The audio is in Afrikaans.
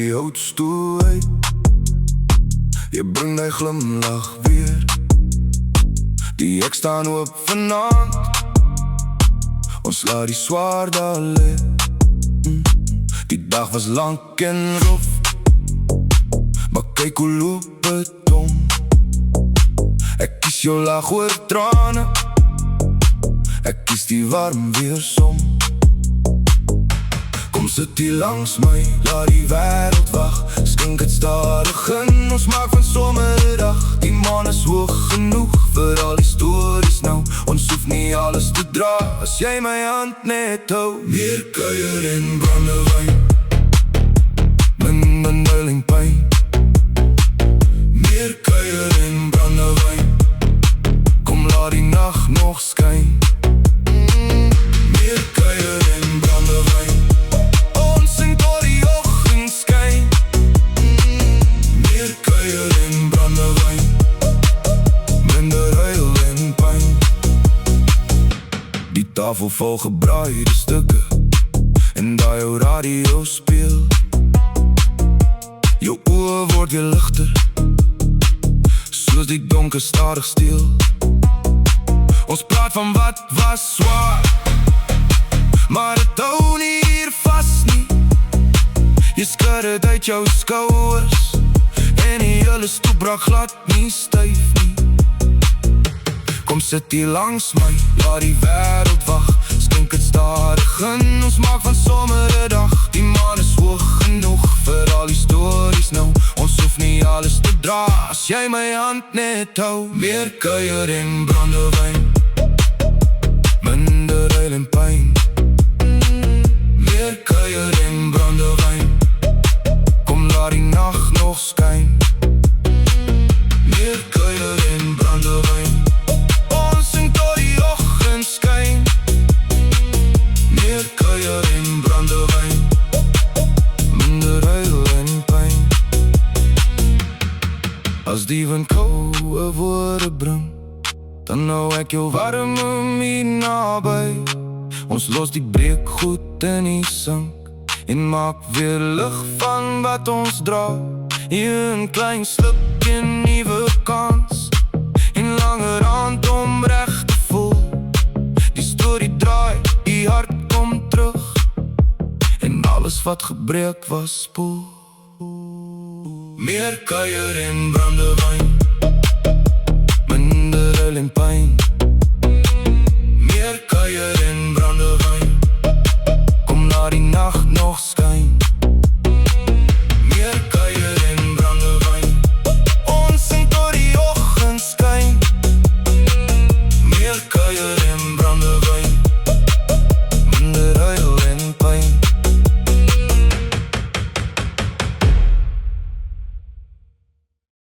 die houtstoel uit. Jy bring die glimlach weer. Die hek staan oop vanavond. Ons laat die swaarde lê. Die dag was lang en rof, maar kyk hoe loop het om. Ek kies jou lag oor trane, ek kies die warm weersom. Kom sit hier langs my, laat die wêreld wag. Skink het stadig in, ons maak van somerdag. Die maan is hoog genoeg vir al die stories nou. Ons hoef nie alles te dra, as jy my hand net hou. Meer kuier en brandewyn, minder nuil en pyn. Meer kuier en brandewyn, kom laat die nacht nog skyn. Meer kuier en brandewyn, ons sing tot die oggend skyn. Meer kuier en brandewyn, minder huil en pyn. Die tafel vol gebraaide stukke, en daar jou radio speel. Jou oor word weer ligter, soos die donker stadig steel. Ons praat van wat was zwaar, maar het hou nie hier vast nie. Jy skud het uit jou skouers, en die hele stoep raak glad nie styf nie. Kom sit hier langs my, laat die wêreld wag. Skink het stadig in, ons maak van sommige dag. Die maan is hoog genoeg vir al die stories nou. Ons hoef nie alles te dra, as jy my hand net hou. Meer kuier en brandewyn, minder huil en pyn. Meer kuier en brandewyn, kom laat die nacht nog skyn. Meer kuier en brandewyn, ons sing tot die oggend skyn. Meer kuier en brandewyn, minder huil en pyn. As die wind koue woorde bring, dan hou ek jou warm om hier naby. Ons los die breekgoed in die sink, en maak weer lig van wat ons dra. Hier een klein sluk en nuwe kans, en langer hand om recht te voel. Die storie draai, die hart kom terug, en alles wat gebreek was spoel. Meer kuier en brandewyn, minder huil en pyn.